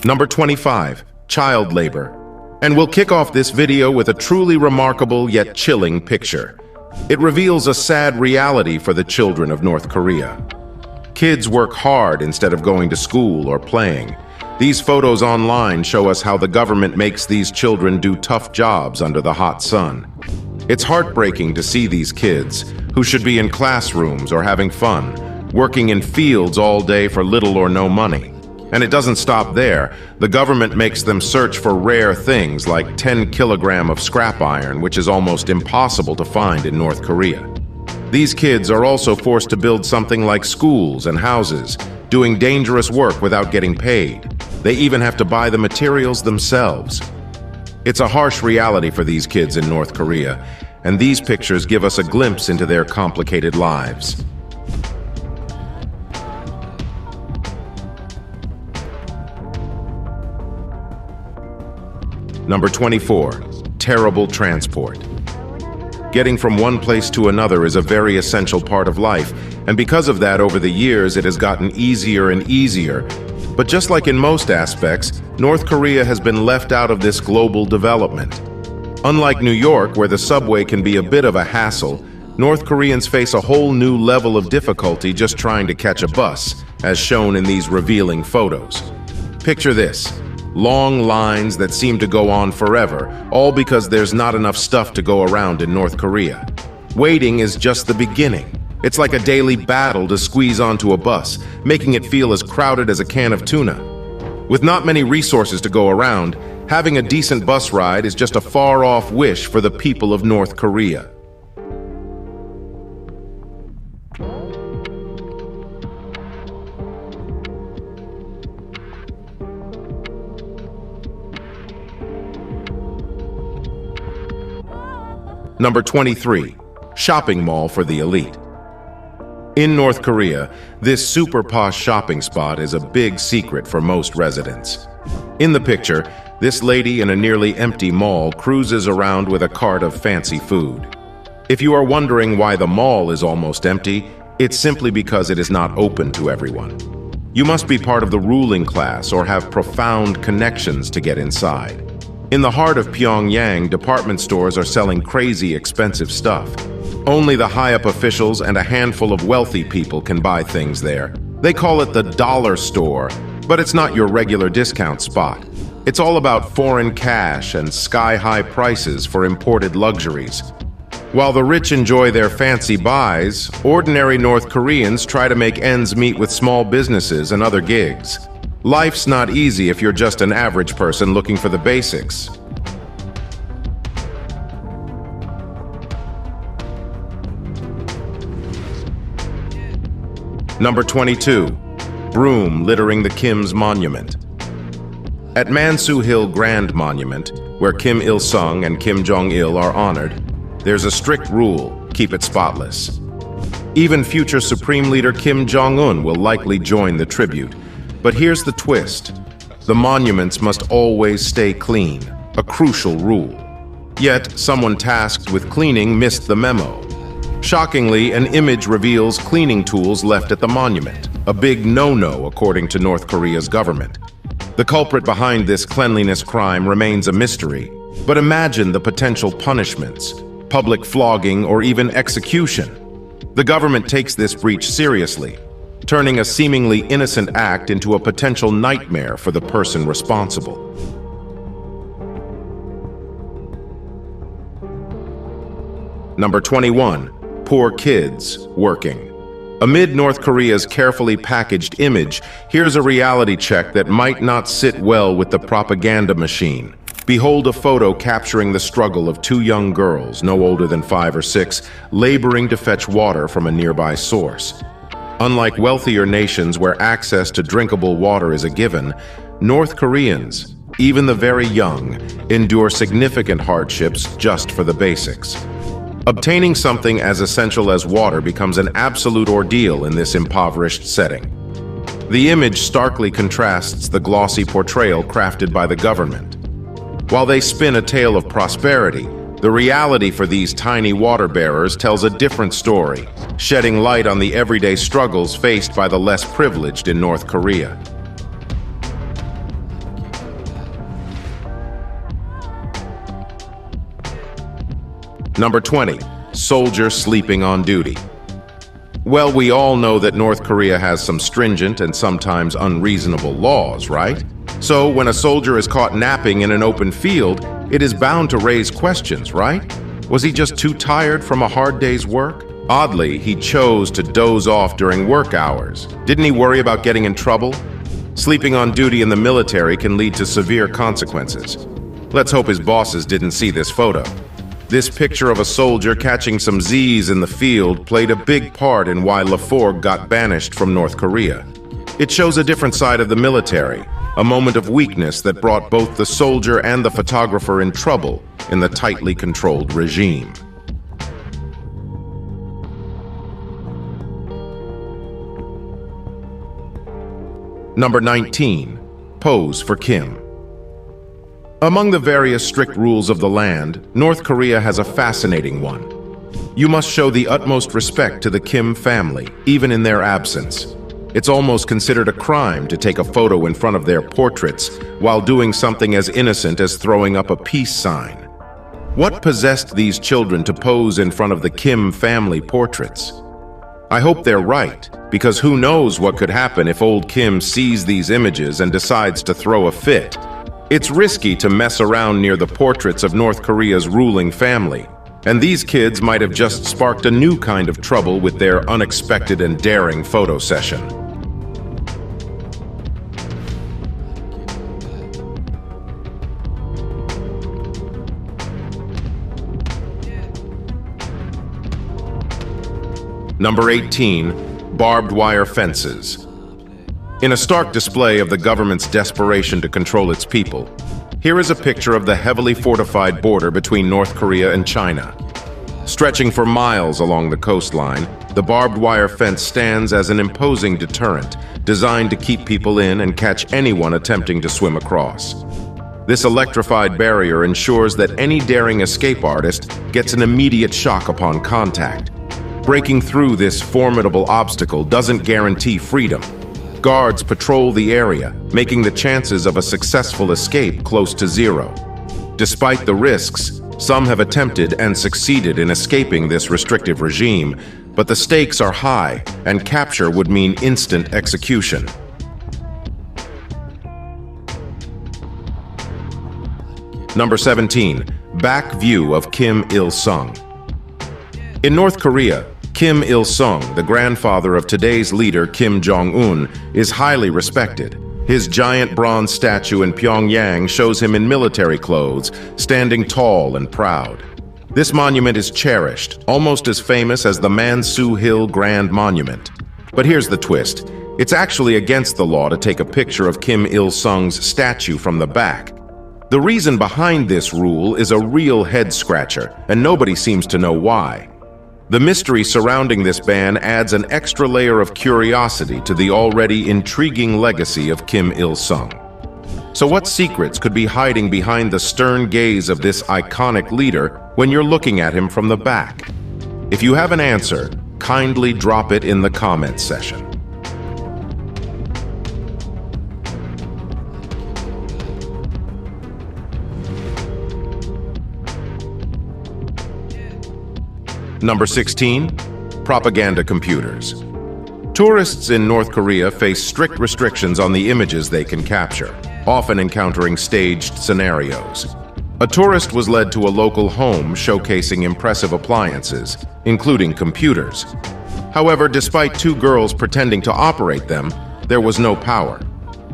Number 25, child labor. And we'll kick off this video with a truly remarkable yet chilling picture. It reveals a sad reality for the children of North Korea. Kids work hard instead of going to school or playing. These photos online show us how the government makes these children do tough jobs under the hot sun. It's heartbreaking to see these kids, who should be in classrooms or having fun, working in fields all day for little or no money. And it doesn't stop there. The government makes them search for rare things like 10 kilograms of scrap iron, which is almost impossible to find in North Korea. These kids are also forced to build something like schools and houses, doing dangerous work without getting paid. They even have to buy the materials themselves. It's a harsh reality for these kids in North Korea, and these pictures give us a glimpse into their complicated lives. Number 24, terrible transport. Getting from one place to another is a very essential part of life, and because of that, over the years, it has gotten easier and easier. But just like in most aspects, North Korea has been left out of this global development. Unlike New York, where the subway can be a bit of a hassle, North Koreans face a whole new level of difficulty just trying to catch a bus, as shown in these revealing photos. Picture this. Long lines that seem to go on forever, all because there's not enough stuff to go around in North Korea. Waiting is just the beginning. It's like a daily battle to squeeze onto a bus, making it feel as crowded as a can of tuna. With not many resources to go around, having a decent bus ride is just a far-off wish for the people of North Korea. Number 23, shopping mall for the elite. In North Korea, this super posh shopping spot is a big secret for most residents. In the picture, this lady in a nearly empty mall cruises around with a cart of fancy food. If you are wondering why the mall is almost empty, it's simply because it is not open to everyone. You must be part of the ruling class or have profound connections to get inside. In the heart of Pyongyang, department stores are selling crazy expensive stuff. Only the high-up officials and a handful of wealthy people can buy things there. They call it the dollar store, but it's not your regular discount spot. It's all about foreign cash and sky-high prices for imported luxuries. While the rich enjoy their fancy buys, ordinary North Koreans try to make ends meet with small businesses and other gigs. Life's not easy if you're just an average person looking for the basics. Number 22, broom littering the Kim's monument. At Mansu Hill Grand Monument, where Kim Il-sung and Kim Jong-il are honored, there's a strict rule: keep it spotless. Even future Supreme Leader Kim Jong-un will likely join the tribute. But here's the twist. The monuments must always stay clean, a crucial rule. Yet, someone tasked with cleaning missed the memo. Shockingly, an image reveals cleaning tools left at the monument, a big no-no according to North Korea's government. The culprit behind this cleanliness crime remains a mystery, but imagine the potential punishments: public flogging or even execution. The government takes this breach seriously, turning a seemingly innocent act into a potential nightmare for the person responsible. Number 21, poor kids working. Amid North Korea's carefully packaged image, here's a reality check that might not sit well with the propaganda machine. Behold a photo capturing the struggle of two young girls, no older than 5 or 6, laboring to fetch water from a nearby source. Unlike wealthier nations where access to drinkable water is a given, North Koreans, even the very young, endure significant hardships just for the basics. Obtaining something as essential as water becomes an absolute ordeal in this impoverished setting. The image starkly contrasts the glossy portrayal crafted by the government. While they spin a tale of prosperity, the reality for these tiny water bearers tells a different story, shedding light on the everyday struggles faced by the less privileged in North Korea. Number 20. Soldier sleeping on duty. Well, we all know that North Korea has some stringent and sometimes unreasonable laws, right? So when a soldier is caught napping in an open field, it is bound to raise questions, right? Was he just too tired from a hard day's work? Oddly, he chose to doze off during work hours. Didn't he worry about getting in trouble? Sleeping on duty in the military can lead to severe consequences. Let's hope his bosses didn't see this photo. This picture of a soldier catching some Z's in the field played a big part in why Laforgue got banished from North Korea. It shows a different side of the military, a moment of weakness that brought both the soldier and the photographer in trouble in the tightly controlled regime. Number 19. Pose for Kim. Among the various strict rules of the land, North Korea has a fascinating one. You must show the utmost respect to the Kim family, even in their absence. It's almost considered a crime to take a photo in front of their portraits while doing something as innocent as throwing up a peace sign. What possessed these children to pose in front of the Kim family portraits? I hope they're right, because who knows what could happen if old Kim sees these images and decides to throw a fit. It's risky to mess around near the portraits of North Korea's ruling family, and these kids might have just sparked a new kind of trouble with their unexpected and daring photo session. Number 18. Barbed wire fences. In a stark display of the government's desperation to control its people, here is a picture of the heavily fortified border between North Korea and China. Stretching for miles along the coastline, the barbed wire fence stands as an imposing deterrent, designed to keep people in and catch anyone attempting to swim across. This electrified barrier ensures that any daring escape artist gets an immediate shock upon contact. Breaking through this formidable obstacle doesn't guarantee freedom. Guards patrol the area, making the chances of a successful escape close to zero. Despite the risks, some have attempted and succeeded in escaping this restrictive regime, but the stakes are high, and capture would mean instant execution. Number 17. Back view of Kim Il-sung. In North Korea, Kim Il-sung, the grandfather of today's leader Kim Jong-un, is highly respected. His giant bronze statue in Pyongyang shows him in military clothes, standing tall and proud. This monument is cherished, almost as famous as the Mansu Hill Grand Monument. But here's the twist. It's actually against the law to take a picture of Kim Il-sung's statue from the back. The reason behind this rule is a real head-scratcher, and nobody seems to know why. The mystery surrounding this ban adds an extra layer of curiosity to the already intriguing legacy of Kim Il-sung. So what secrets could be hiding behind the stern gaze of this iconic leader when you're looking at him from the back? If you have an answer, kindly drop it in the comments section. Number 16. Propaganda computers. Tourists in North Korea face strict restrictions on the images they can capture, often encountering staged scenarios. A tourist was led to a local home showcasing impressive appliances, including computers. However, despite two girls pretending to operate them, there was no power.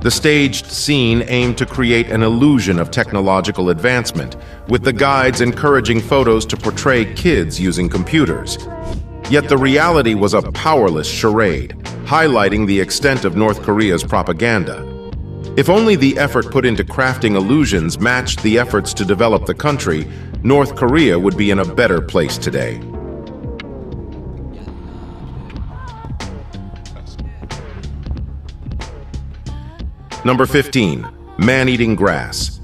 The staged scene aimed to create an illusion of technological advancement, with the guides encouraging photos to portray kids using computers. Yet the reality was a powerless charade, highlighting the extent of North Korea's propaganda. If only the effort put into crafting illusions matched the efforts to develop the country, North Korea would be in a better place today. Number 15. Man-eating grass.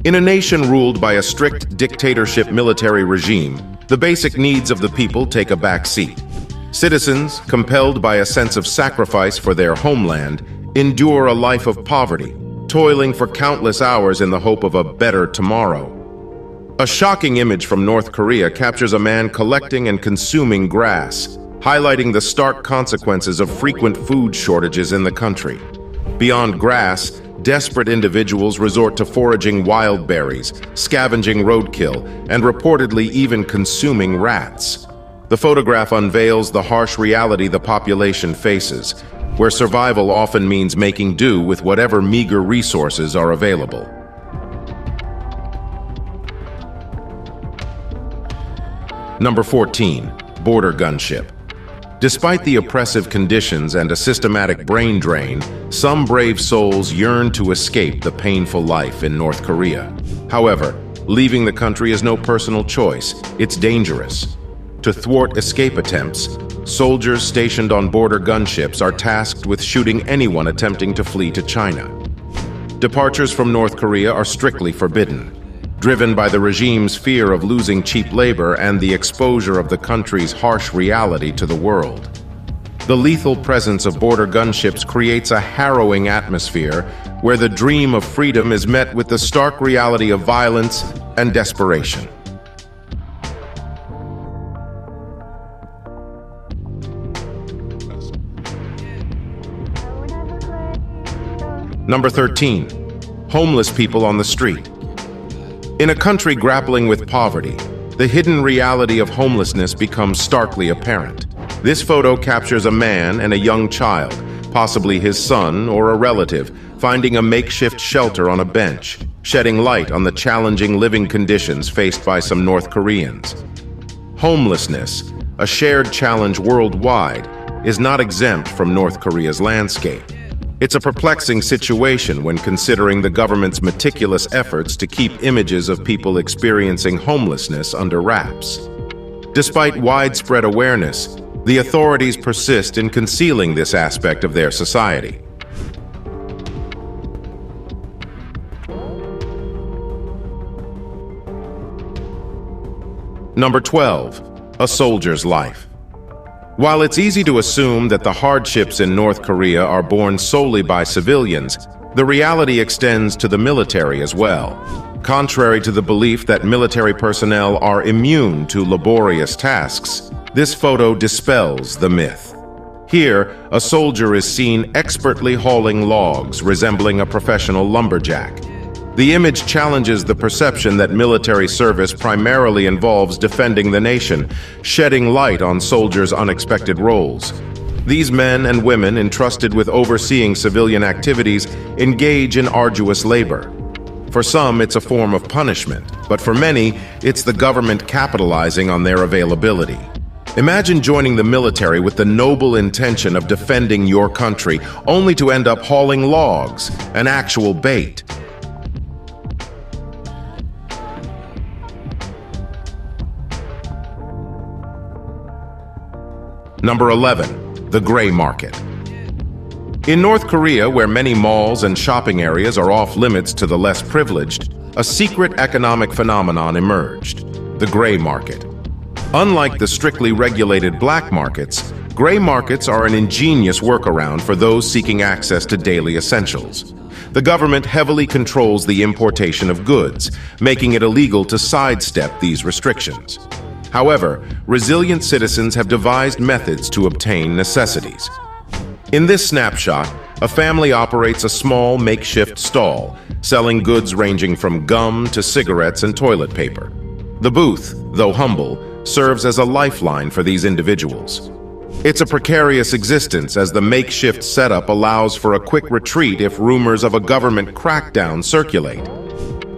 In a nation ruled by a strict dictatorship military regime, the basic needs of the people take a back seat. Citizens, compelled by a sense of sacrifice for their homeland, endure a life of poverty, toiling for countless hours in the hope of a better tomorrow. A shocking image from North Korea captures a man collecting and consuming grass, highlighting the stark consequences of frequent food shortages in the country. Beyond grass, desperate individuals resort to foraging wild berries, scavenging roadkill, and reportedly even consuming rats. The photograph unveils the harsh reality the population faces, where survival often means making do with whatever meager resources are available. Number 14. Border gunship. Despite the oppressive conditions and a systematic brain drain, some brave souls yearn to escape the painful life in North Korea. However, leaving the country is no personal choice. It's dangerous. To thwart escape attempts, soldiers stationed on border gunships are tasked with shooting anyone attempting to flee to China. Departures from North Korea are strictly forbidden, driven by the regime's fear of losing cheap labor and the exposure of the country's harsh reality to the world. The lethal presence of border gunships creates a harrowing atmosphere where the dream of freedom is met with the stark reality of violence and desperation. Number 13. Homeless people on the street. In a country grappling with poverty, the hidden reality of homelessness becomes starkly apparent. This photo captures a man and a young child, possibly his son or a relative, finding a makeshift shelter on a bench, shedding light on the challenging living conditions faced by some North Koreans. Homelessness, a shared challenge worldwide, is not exempt from North Korea's landscape. It's a perplexing situation when considering the government's meticulous efforts to keep images of people experiencing homelessness under wraps. Despite widespread awareness, the authorities persist in concealing this aspect of their society. Number 12. A soldier's life. While it's easy to assume that the hardships in North Korea are borne solely by civilians, the reality extends to the military as well. Contrary to the belief that military personnel are immune to laborious tasks, this photo dispels the myth. Here, a soldier is seen expertly hauling logs, resembling a professional lumberjack. The image challenges the perception that military service primarily involves defending the nation, shedding light on soldiers' unexpected roles. These men and women entrusted with overseeing civilian activities engage in arduous labor. For some, it's a form of punishment, but for many, it's the government capitalizing on their availability. Imagine joining the military with the noble intention of defending your country, only to end up hauling logs, an actual bait. Number 11. The gray market. In North Korea, where many malls and shopping areas are off limits to the less privileged, a secret economic phenomenon emerged: the gray market. Unlike the strictly regulated black markets, gray markets are an ingenious workaround for those seeking access to daily essentials. The government heavily controls the importation of goods, making it illegal to sidestep these restrictions. However, resilient citizens have devised methods to obtain necessities. In this snapshot, a family operates a small makeshift stall, selling goods ranging from gum to cigarettes and toilet paper. The booth, though humble, serves as a lifeline for these individuals. It's a precarious existence, as the makeshift setup allows for a quick retreat if rumors of a government crackdown circulate.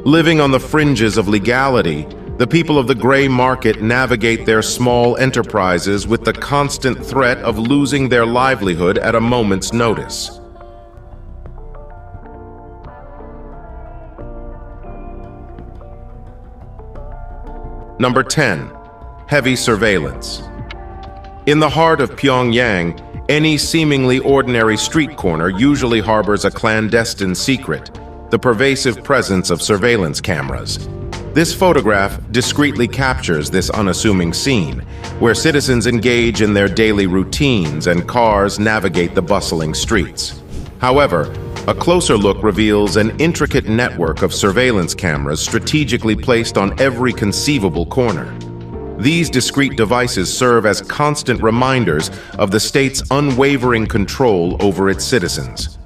Living on the fringes of legality, the people of the gray market navigate their small enterprises with the constant threat of losing their livelihood at a moment's notice. Number 10. Heavy surveillance. In the heart of Pyongyang, any seemingly ordinary street corner usually harbors a clandestine secret: the pervasive presence of surveillance cameras. This photograph discreetly captures this unassuming scene, where citizens engage in their daily routines and cars navigate the bustling streets. However, A closer look reveals an intricate network of surveillance cameras strategically placed on every conceivable corner. These discrete devices serve as constant reminders of the state's unwavering control over its citizens.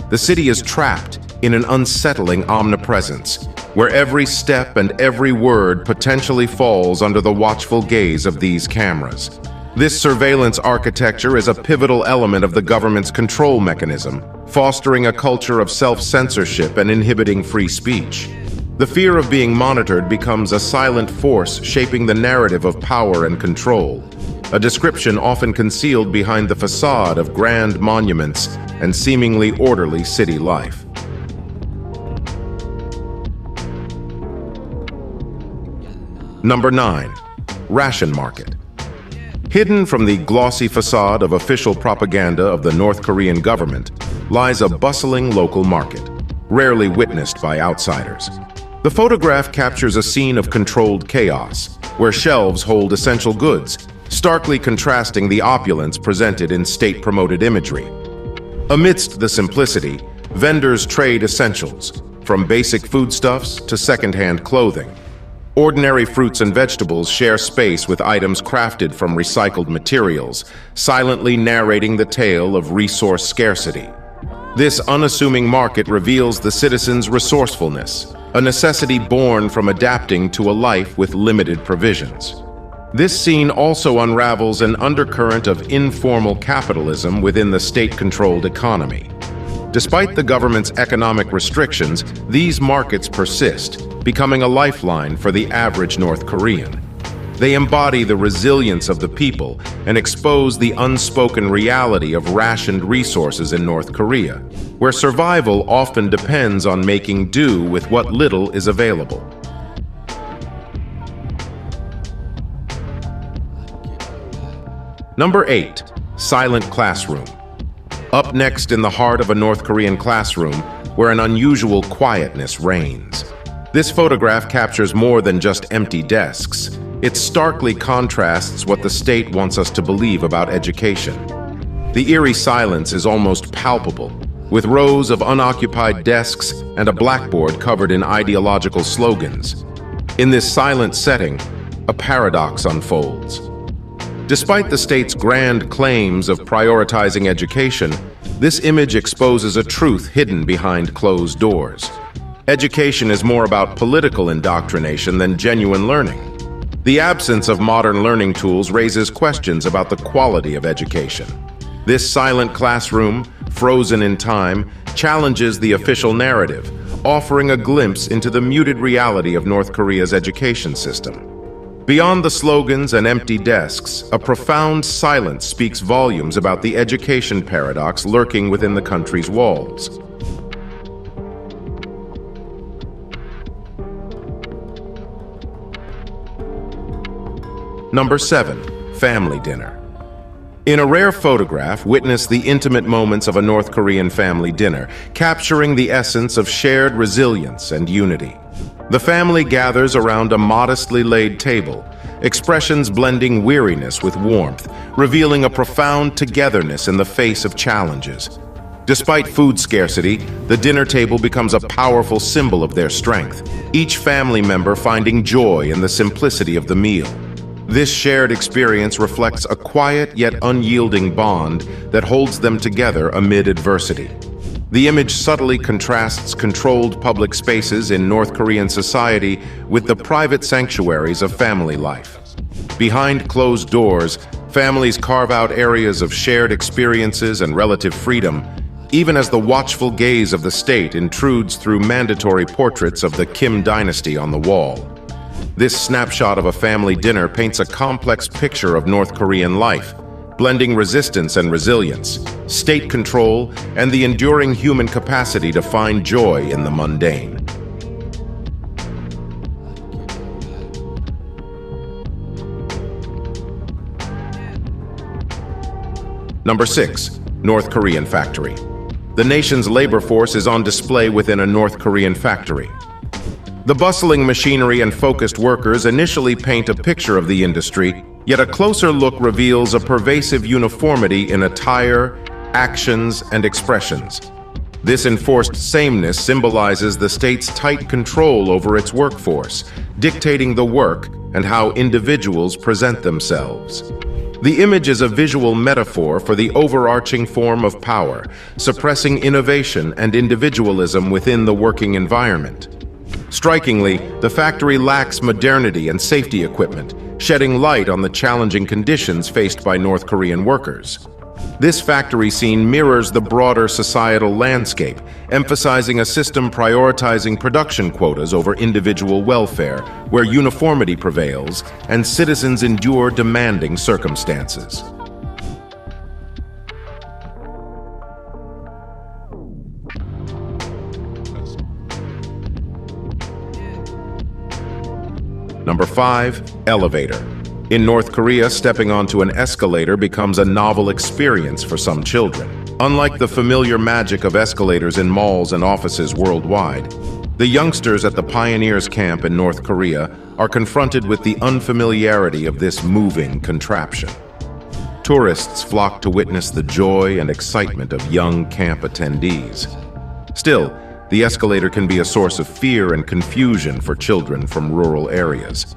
The city is trapped in an unsettling omnipresence, where every step and every word potentially falls under the watchful gaze of these cameras. This surveillance architecture is a pivotal element of the government's control mechanism, fostering a culture of self-censorship and inhibiting free speech. The fear of being monitored becomes a silent force shaping the narrative of power and control, a description often concealed behind the facade of grand monuments and seemingly orderly city life. Number 9. Ration Market. Hidden from the glossy facade of official propaganda of the North Korean government lies a bustling local market, rarely witnessed by outsiders. The photograph captures a scene of controlled chaos, where shelves hold essential goods, starkly contrasting the opulence presented in state-promoted imagery. Amidst the simplicity, vendors trade essentials, from basic foodstuffs to second-hand clothing. Ordinary fruits and vegetables share space with items crafted from recycled materials, silently narrating the tale of resource scarcity. This unassuming market reveals the citizens' resourcefulness, a necessity born from adapting to a life with limited provisions. This scene also unravels an undercurrent of informal capitalism within the state-controlled economy. Despite the government's economic restrictions, these markets persist, becoming a lifeline for the average North Korean. They embody the resilience of the people and expose the unspoken reality of rationed resources in North Korea, where survival often depends on making do with what little is available. Number 8. Silent Classroom. Up next in the heart of a North Korean classroom, where an unusual quietness reigns. This photograph captures more than just empty desks. It starkly contrasts what the state wants us to believe about education. The eerie silence is almost palpable, with rows of unoccupied desks and a blackboard covered in ideological slogans. In this silent setting, a paradox unfolds. Despite the state's grand claims of prioritizing education, this image exposes a truth hidden behind closed doors. Education is more about political indoctrination than genuine learning. The absence of modern learning tools raises questions about the quality of education. This silent classroom, frozen in time, challenges the official narrative, offering a glimpse into the muted reality of North Korea's education system. Beyond the slogans and empty desks, a profound silence speaks volumes about the education paradox lurking within the country's walls. Number 7. Family Dinner. In a rare photograph, witness the intimate moments of a North Korean family dinner, capturing the essence of shared resilience and unity. The family gathers around a modestly laid table, expressions blending weariness with warmth, revealing a profound togetherness in the face of challenges. Despite food scarcity, the dinner table becomes a powerful symbol of their strength, each family member finding joy in the simplicity of the meal. This shared experience reflects a quiet yet unyielding bond that holds them together amid adversity. The image subtly contrasts controlled public spaces in North Korean society with the private sanctuaries of family life. Behind closed doors, families carve out areas of shared experiences and relative freedom, even as the watchful gaze of the state intrudes through mandatory portraits of the Kim dynasty on the wall. This snapshot of a family dinner paints a complex picture of North Korean life, blending resistance and resilience, state control, and the enduring human capacity to find joy in the mundane. Number 6. North Korean Factory. The nation's labor force is on display within a North Korean factory. The bustling machinery and focused workers initially paint a picture of the industry, yet a closer look reveals a pervasive uniformity in attire, actions, and expressions. This enforced sameness symbolizes the state's tight control over its workforce, dictating the work and how individuals present themselves. The image is a visual metaphor for the overarching form of power, suppressing innovation and individualism within the working environment. Strikingly, the factory lacks modernity and safety equipment, shedding light on the challenging conditions faced by North Korean workers. This factory scene mirrors the broader societal landscape, emphasizing a system prioritizing production quotas over individual welfare, where uniformity prevails and citizens endure demanding circumstances. Number 5, elevator. In North Korea, stepping onto an escalator becomes a novel experience for some children. Unlike the familiar magic of escalators in malls and offices worldwide, the youngsters at the Pioneers Camp in North Korea are confronted with the unfamiliarity of this moving contraption. Tourists flock to witness the joy and excitement of young camp attendees. Still, the escalator can be a source of fear and confusion for children from rural areas.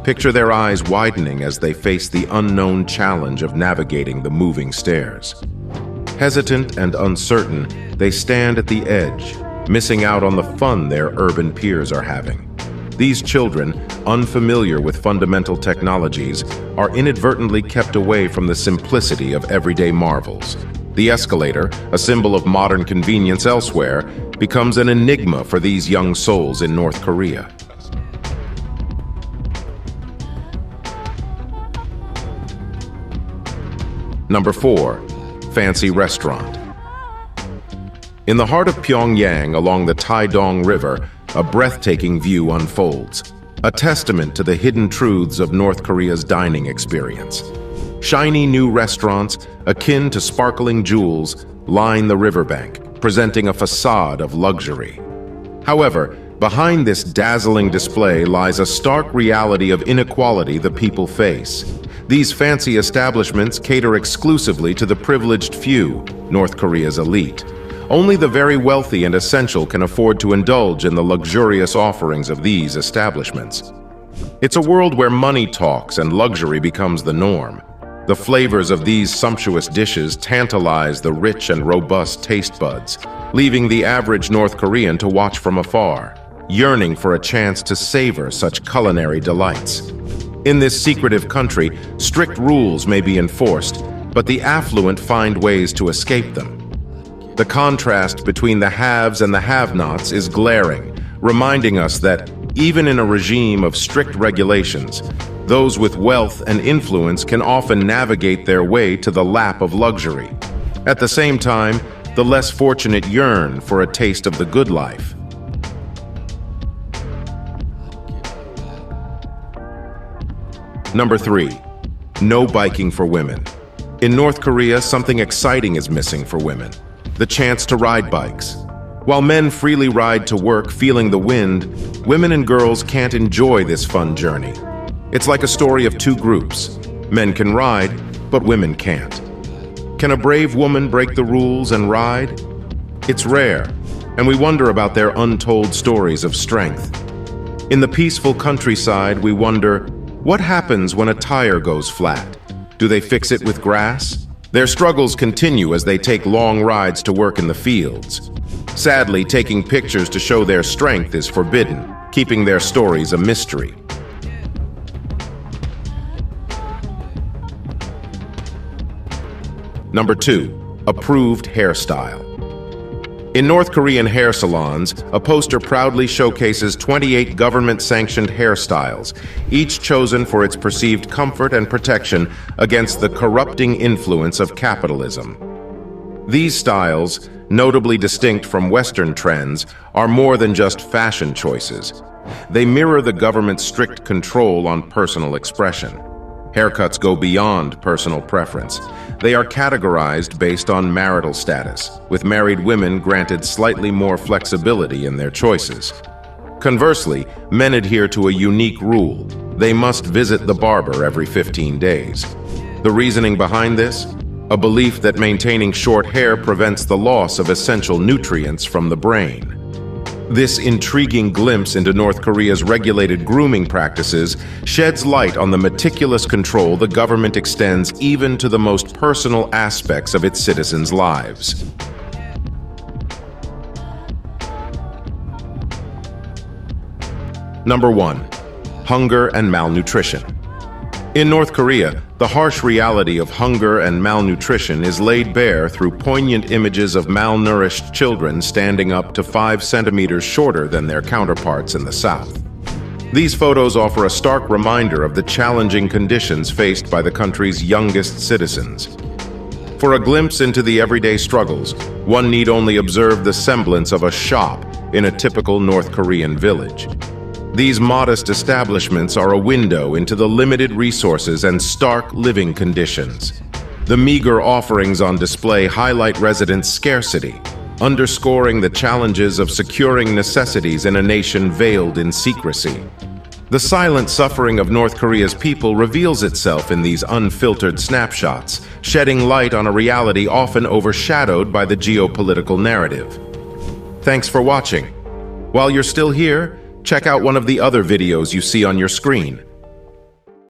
Picture their eyes widening as they face the unknown challenge of navigating the moving stairs. Hesitant and uncertain, they stand at the edge, missing out on the fun their urban peers are having. These children, unfamiliar with fundamental technologies, are inadvertently kept away from the simplicity of everyday marvels. The escalator, a symbol of modern convenience elsewhere, becomes an enigma for these young souls in North Korea. Number 4, fancy restaurant. In the heart of Pyongyang, along the Taedong River, a breathtaking view unfolds, a testament to the hidden truths of North Korea's dining experience. Shiny new restaurants, akin to sparkling jewels, line the riverbank, presenting a facade of luxury. However, behind this dazzling display lies a stark reality of inequality the people face. These fancy establishments cater exclusively to the privileged few, North Korea's elite. Only the very wealthy and essential can afford to indulge in the luxurious offerings of these establishments. It's a world where money talks and luxury becomes the norm. The flavors of these sumptuous dishes tantalize the rich and robust taste buds, leaving the average North Korean to watch from afar, yearning for a chance to savor such culinary delights. In this secretive country, strict rules may be enforced, but the affluent find ways to escape them. The contrast between the haves and the have-nots is glaring, reminding us that, even in a regime of strict regulations, those with wealth and influence can often navigate their way to the lap of luxury. At the same time, the less fortunate yearn for a taste of the good life. Number 3, no biking for women. In North Korea, something exciting is missing for women: the chance to ride bikes. While men freely ride to work feeling the wind, women and girls can't enjoy this fun journey. It's like a story of two groups. Men can ride, but women can't. Can a brave woman break the rules and ride? It's rare, and we wonder about their untold stories of strength. In the peaceful countryside, we wonder, what happens when a tire goes flat? Do they fix it with grass? Their struggles continue as they take long rides to work in the fields. Sadly, taking pictures to show their strength is forbidden, keeping their stories a mystery. Number 2, approved hairstyle. In North Korean hair salons, a poster proudly showcases 28 government-sanctioned hairstyles, each chosen for its perceived comfort and protection against the corrupting influence of capitalism. These styles, notably distinct from Western trends, are more than just fashion choices. They mirror the government's strict control on personal expression. Haircuts go beyond personal preference. They are categorized based on marital status, with married women granted slightly more flexibility in their choices. Conversely, men adhere to a unique rule. They must visit the barber every 15 days. The reasoning behind this? a belief that maintaining short hair prevents the loss of essential nutrients from the brain. This intriguing glimpse into North Korea's regulated grooming practices sheds light on the meticulous control the government extends even to the most personal aspects of its citizens' lives. Number 1. Hunger and malnutrition. In North Korea, the harsh reality of hunger and malnutrition is laid bare through poignant images of malnourished children standing up to 5 centimeters shorter than their counterparts in the South. These photos offer a stark reminder of the challenging conditions faced by the country's youngest citizens. For a glimpse into the everyday struggles, one need only observe the semblance of a shop in a typical North Korean village. These modest establishments are a window into the limited resources and stark living conditions. The meager offerings on display highlight residents' scarcity, underscoring the challenges of securing necessities in a nation veiled in secrecy. The silent suffering of North Korea's people reveals itself in these unfiltered snapshots, shedding light on a reality often overshadowed by the geopolitical narrative. Thanks for watching. While you're still here, check out one of the other videos you see on your screen.